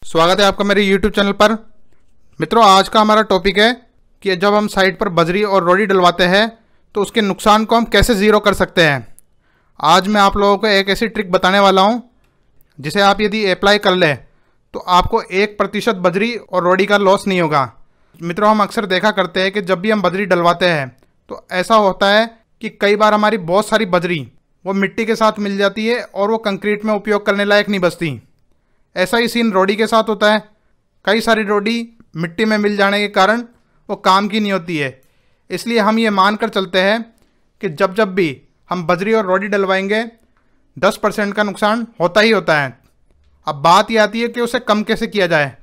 स्वागत है आपका मेरे YouTube चैनल पर। मित्रों, आज का हमारा टॉपिक है कि जब हम साइट पर बजरी और रोड़ी डलवाते हैं तो उसके नुकसान को हम कैसे ज़ीरो कर सकते हैं। आज मैं आप लोगों को एक ऐसी ट्रिक बताने वाला हूं जिसे आप यदि अप्लाई कर लें तो आपको 1% बजरी और रोड़ी का लॉस नहीं होगा। मित्रों, हम अक्सर देखा करते हैं कि जब भी हम बजरी डलवाते हैं तो ऐसा होता है कि कई बार हमारी बहुत सारी बजरी वो मिट्टी के साथ मिल जाती है और वो कंक्रीट में उपयोग करने लायक नहीं बचती। ऐसा ही सीन रोड़ी के साथ होता है। कई सारी रोड़ी मिट्टी में मिल जाने के कारण वो काम की नहीं होती है। इसलिए हम ये मान कर चलते हैं कि जब जब भी हम बजरी और रोड़ी डलवाएंगे 10% का नुकसान होता ही होता है। अब बात ये आती है कि उसे कम कैसे किया जाए।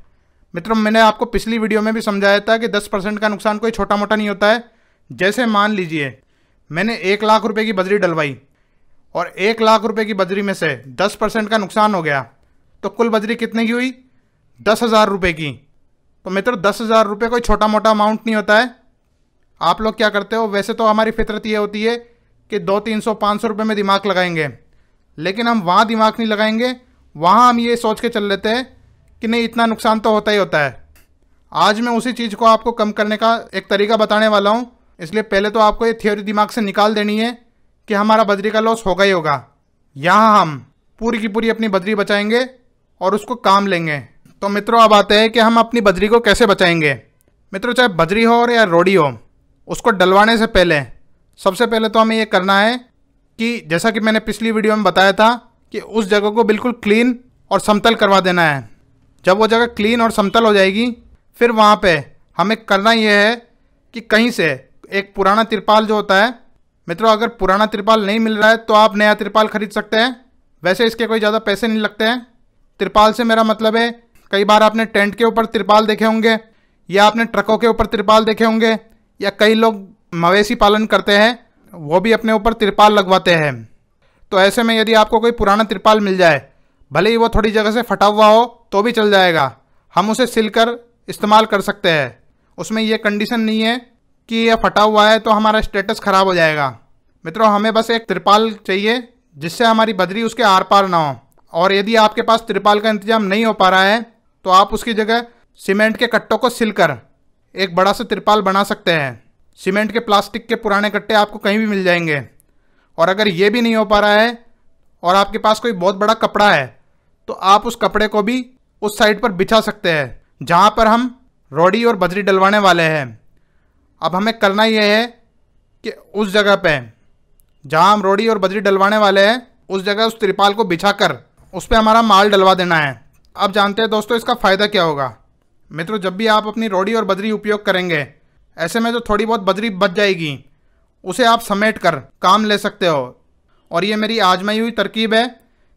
मित्रों, मैंने आपको पिछली वीडियो में भी समझाया था कि 10% का नुकसान कोई छोटा मोटा नहीं होता है। जैसे मान लीजिए मैंने 1 लाख रुपए की बजरी डलवाई और 1 लाख रुपए की बजरी में से 10% का नुकसान हो गया तो कुल बजरी कितने की हुई? 10,000 रुपये की। तो मित्रों, 10,000 रुपये कोई छोटा मोटा अमाउंट नहीं होता है। आप लोग क्या करते हो, वैसे तो हमारी फितरत ये होती है कि 200-300-500 रुपये में दिमाग लगाएंगे, लेकिन हम वहाँ दिमाग नहीं लगाएंगे। वहाँ हम ये सोच के चल लेते हैं कि नहीं, इतना नुकसान तो होता ही होता है। आज मैं उसी चीज़ को आपको कम करने का एक तरीका बताने वाला हूँ। इसलिए पहले तो आपको ये थ्योरी दिमाग से निकाल देनी है कि हमारा बजरी का लॉस होगा ही होगा। यहाँ हम पूरी की पूरी अपनी बजरी बचाएंगे और उसको काम लेंगे। तो मित्रों, अब आते हैं कि हम अपनी बजरी को कैसे बचाएंगे। मित्रों, चाहे बजरी हो और या रोड़ी हो, उसको डलवाने से पहले सबसे पहले तो हमें ये करना है कि जैसा कि मैंने पिछली वीडियो में बताया था कि उस जगह को बिल्कुल क्लीन और समतल करवा देना है। जब वो जगह क्लीन और समतल हो जाएगी, फिर वहाँ पे हमें करना ये है कि कहीं से एक पुराना तिरपाल जो होता है, मित्रों अगर पुराना तिरपाल नहीं मिल रहा है तो आप नया तिरपाल खरीद सकते हैं। वैसे इसके कोई ज़्यादा पैसे नहीं लगते हैं। तिरपाल से मेरा मतलब है, कई बार आपने टेंट के ऊपर तिरपाल देखे होंगे या आपने ट्रकों के ऊपर तिरपाल देखे होंगे, या कई लोग मवेशी पालन करते हैं वो भी अपने ऊपर तिरपाल लगवाते हैं। तो ऐसे में यदि आपको कोई पुराना तिरपाल मिल जाए, भले ही वो थोड़ी जगह से फटा हुआ हो तो भी चल जाएगा, हम उसे सिलकर इस्तेमाल कर सकते हैं। उसमें ये कंडीशन नहीं है कि यह फटा हुआ है तो हमारा स्टेटस खराब हो जाएगा। मित्रों, हमें बस एक तिरपाल चाहिए जिससे हमारी बजरी उसके आर पार ना हो। और यदि आपके पास तिरपाल का इंतजाम नहीं हो पा रहा है तो आप उसकी जगह सीमेंट के कट्टों को सिलकर एक बड़ा सा तिरपाल बना सकते हैं। सीमेंट के प्लास्टिक के पुराने कट्टे आपको कहीं भी मिल जाएंगे। और अगर ये भी नहीं हो पा रहा है और आपके पास कोई बहुत बड़ा कपड़ा है तो आप उस कपड़े को भी उस साइड पर बिछा सकते हैं जहाँ पर हम रोड़ी और बजरी डलवाने वाले हैं। अब हमें करना यह है कि उस जगह पे जहाँ हम रोड़ी और बजरी डलवाने वाले हैं उस जगह उस तिरपाल को बिछाकर उस पर हमारा माल डलवा देना है। अब जानते हैं दोस्तों इसका फ़ायदा क्या होगा। मित्रों, जब भी आप अपनी रोड़ी और बजरी उपयोग करेंगे, ऐसे में जो थोड़ी बहुत बजरी बच जाएगी उसे आप समेट कर काम ले सकते हो। और ये मेरी आजमाई हुई तरकीब है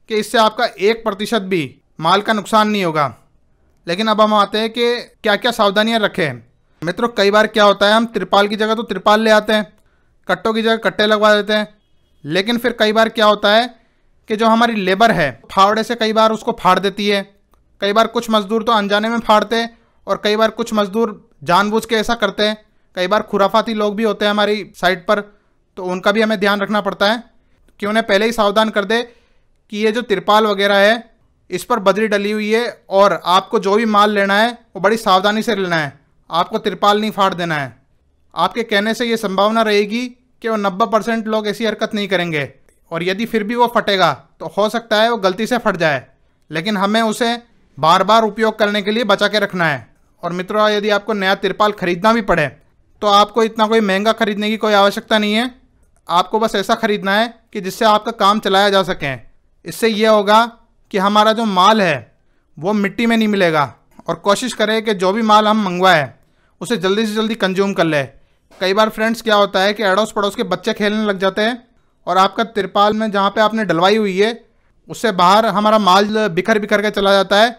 कि इससे आपका 1% भी माल का नुकसान नहीं होगा। लेकिन अब हम आते हैं कि क्या क्या सावधानियाँ रखें। मित्रों, कई बार क्या होता है, हम तिरपाल की जगह तो तिरपाल ले आते हैं, कट्टों की जगह कट्टे लगवा देते हैं, लेकिन फिर कई बार क्या होता है कि जो हमारी लेबर है फावड़े से कई बार उसको फाड़ देती है। कई बार कुछ मज़दूर तो अनजाने में फाड़ते हैं और कई बार कुछ मज़दूर जानबूझ के ऐसा करते हैं। कई बार खुराफाती लोग भी होते हैं हमारी साइट पर, तो उनका भी हमें ध्यान रखना पड़ता है कि उन्हें पहले ही सावधान कर दे कि ये जो तिरपाल वगैरह है इस पर बजरी डली हुई है और आपको जो भी माल लेना है वो बड़ी सावधानी से लेना है। आपको तिरपाल नहीं फाड़ देना है। आपके कहने से ये संभावना रहेगी कि वो 90% लोग ऐसी हरकत नहीं करेंगे, और यदि फिर भी वो फटेगा तो हो सकता है वो गलती से फट जाए, लेकिन हमें उसे बार बार उपयोग करने के लिए बचा के रखना है। और मित्रों, यदि आपको नया तिरपाल खरीदना भी पड़े तो आपको इतना कोई महंगा खरीदने की कोई आवश्यकता नहीं है। आपको बस ऐसा खरीदना है कि जिससे आपका काम चलाया जा सके। इससे यह होगा कि हमारा जो माल है वो मिट्टी में नहीं मिलेगा। और कोशिश करें कि जो भी माल हम मंगवाएं उसे जल्दी से जल्दी कंज्यूम कर ले। कई बार फ्रेंड्स क्या होता है कि अड़ोस पड़ोस के बच्चे खेलने लग जाते हैं और आपका तिरपाल में जहाँ पे आपने डलवाई हुई है उससे बाहर हमारा माल बिखर बिखर के चला जाता है।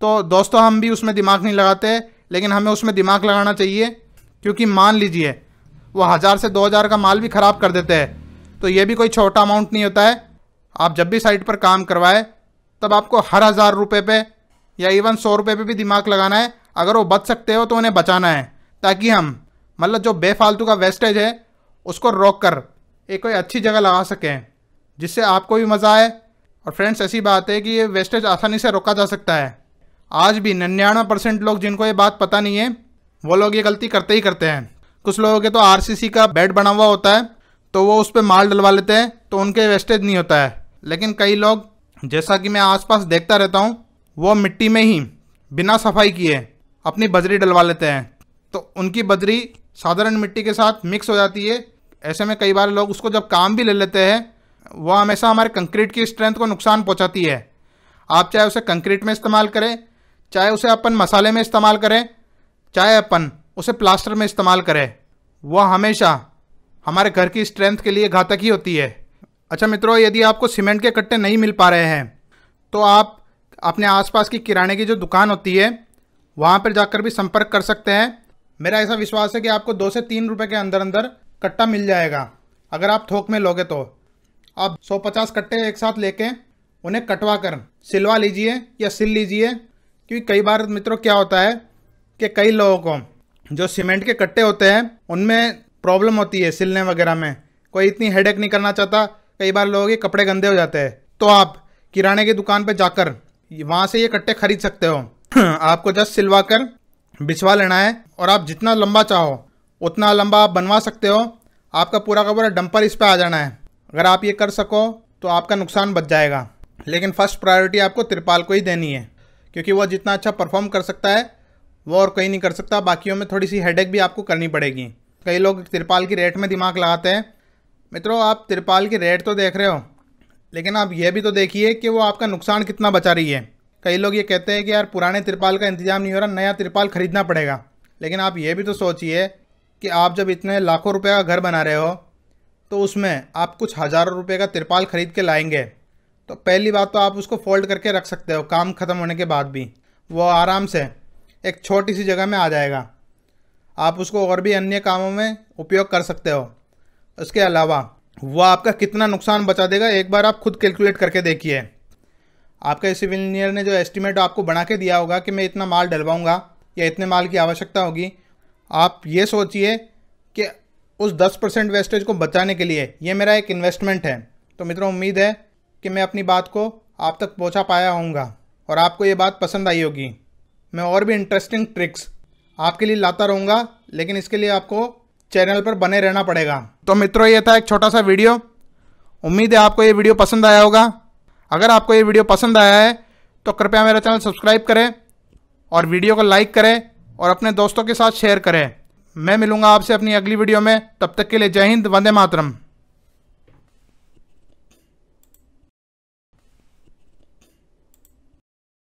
तो दोस्तों, हम भी उसमें दिमाग नहीं लगाते, लेकिन हमें उसमें दिमाग लगाना चाहिए, क्योंकि मान लीजिए वो 1000 से 2000 का माल भी ख़राब कर देते हैं तो ये भी कोई छोटा अमाउंट नहीं होता है। आप जब भी साइट पर काम करवाए तब आपको हर 1000 रुपये पे या इवन 100 रुपये पे भी दिमाग लगाना है। अगर वो बच सकते हो तो उन्हें बचाना है, ताकि हम मतलब जो बेफालतू का वेस्टेज है उसको रोक कर एक कोई अच्छी जगह लगा सकें जिससे आपको भी मज़ा आए। और फ्रेंड्स, ऐसी बात है कि ये वेस्टेज आसानी से रोका जा सकता है। आज भी 99% लोग जिनको ये बात पता नहीं है वो लोग ये गलती करते ही करते हैं। कुछ लोगों के तो आरसीसी का बेड बना हुआ होता है तो वो उस पर माल डलवा लेते हैं तो उनके वेस्टेज नहीं होता है। लेकिन कई लोग, जैसा कि मैं आसपास देखता रहता हूँ, वो मिट्टी में ही बिना सफाई किए अपनी बजरी डलवा लेते हैं तो उनकी बजरी साधारण मिट्टी के साथ मिक्स हो जाती है। ऐसे में कई बार लोग उसको जब काम भी ले लेते हैं, वह हमेशा हमारे कंक्रीट की स्ट्रेंथ को नुकसान पहुंचाती है। आप चाहे उसे कंक्रीट में इस्तेमाल करें, चाहे उसे अपन मसाले में इस्तेमाल करें, चाहे अपन उसे प्लास्टर में इस्तेमाल करें, वह हमेशा हमारे घर की स्ट्रेंथ के लिए घातक ही होती है। अच्छा मित्रों, यदि आपको सीमेंट के कट्टे नहीं मिल पा रहे हैं तो आप अपने आसपास की किराने की जो दुकान होती है वहाँ पर जाकर भी संपर्क कर सकते हैं। मेरा ऐसा विश्वास है कि आपको 2 से 3 रुपये के अंदर अंदर कट्टा मिल जाएगा। अगर आप थोक में लोगे तो आप 150 कट्टे एक साथ लेके उन्हें कटवा कर सिलवा लीजिए या सिल लीजिए। क्योंकि कई बार मित्रों क्या होता है कि कई लोगों को जो सीमेंट के कट्टे होते हैं उनमें प्रॉब्लम होती है सिलने वगैरह में, कोई इतनी हेडेक नहीं करना चाहता। कई बार लोगों के कपड़े गंदे हो जाते हैं तो आप किराने की दुकान पर जाकर वहाँ से ये कट्टे खरीद सकते हो। आपको जस्ट सिलवा कर बिछवा लेना है और आप जितना लंबा चाहो उतना लंबा आप बनवा सकते हो। आपका पूरा का पूरा डंपर इस पर आ जाना है। अगर आप ये कर सको तो आपका नुकसान बच जाएगा। लेकिन फर्स्ट प्रायोरिटी आपको तिरपाल को ही देनी है, क्योंकि वह जितना अच्छा परफॉर्म कर सकता है वो और कोई नहीं कर सकता। बाकियों में थोड़ी सी हेडेक भी आपको करनी पड़ेगी। कई लोग तिरपाल की रेट में दिमाग लगाते हैं। मित्रों, आप तिरपाल की रेट तो देख रहे हो, लेकिन आप ये भी तो देखिए कि वो आपका नुकसान कितना बचा रही है। कई लोग ये कहते हैं कि यार पुराने तिरपाल का इंतजाम नहीं हो रहा, नया तिरपाल खरीदना पड़ेगा। लेकिन आप ये भी तो सोचिए कि आप जब इतने लाखों रुपए का घर बना रहे हो तो उसमें आप कुछ हज़ारों रुपए का तिरपाल खरीद के लाएंगे तो पहली बात तो आप उसको फोल्ड करके रख सकते हो। काम ख़त्म होने के बाद भी वो आराम से एक छोटी सी जगह में आ जाएगा। आप उसको और भी अन्य कामों में उपयोग कर सकते हो। उसके अलावा वो आपका कितना नुकसान बचा देगा एक बार आप खुद कैलकुलेट करके देखिए। आपका सिविल इंजीनियर ने जो एस्टीमेट आपको बना के दिया होगा कि मैं इतना माल डलवाऊंगा या इतने माल की आवश्यकता होगी, आप ये सोचिए कि उस 10% वेस्टेज को बचाने के लिए ये मेरा एक इन्वेस्टमेंट है। तो मित्रों, उम्मीद है कि मैं अपनी बात को आप तक पहुंचा पाया होऊंगा और आपको ये बात पसंद आई होगी। मैं और भी इंटरेस्टिंग ट्रिक्स आपके लिए लाता रहूँगा, लेकिन इसके लिए आपको चैनल पर बने रहना पड़ेगा। तो मित्रों, ये था एक छोटा सा वीडियो। उम्मीद है आपको ये वीडियो पसंद आया होगा। अगर आपको ये वीडियो पसंद आया है तो कृपया मेरा चैनल सब्सक्राइब करें और वीडियो को लाइक करें और अपने दोस्तों के साथ शेयर करें। मैं मिलूंगा आपसे अपनी अगली वीडियो में। तब तक के लिए जय हिंद, वंदे मातरम।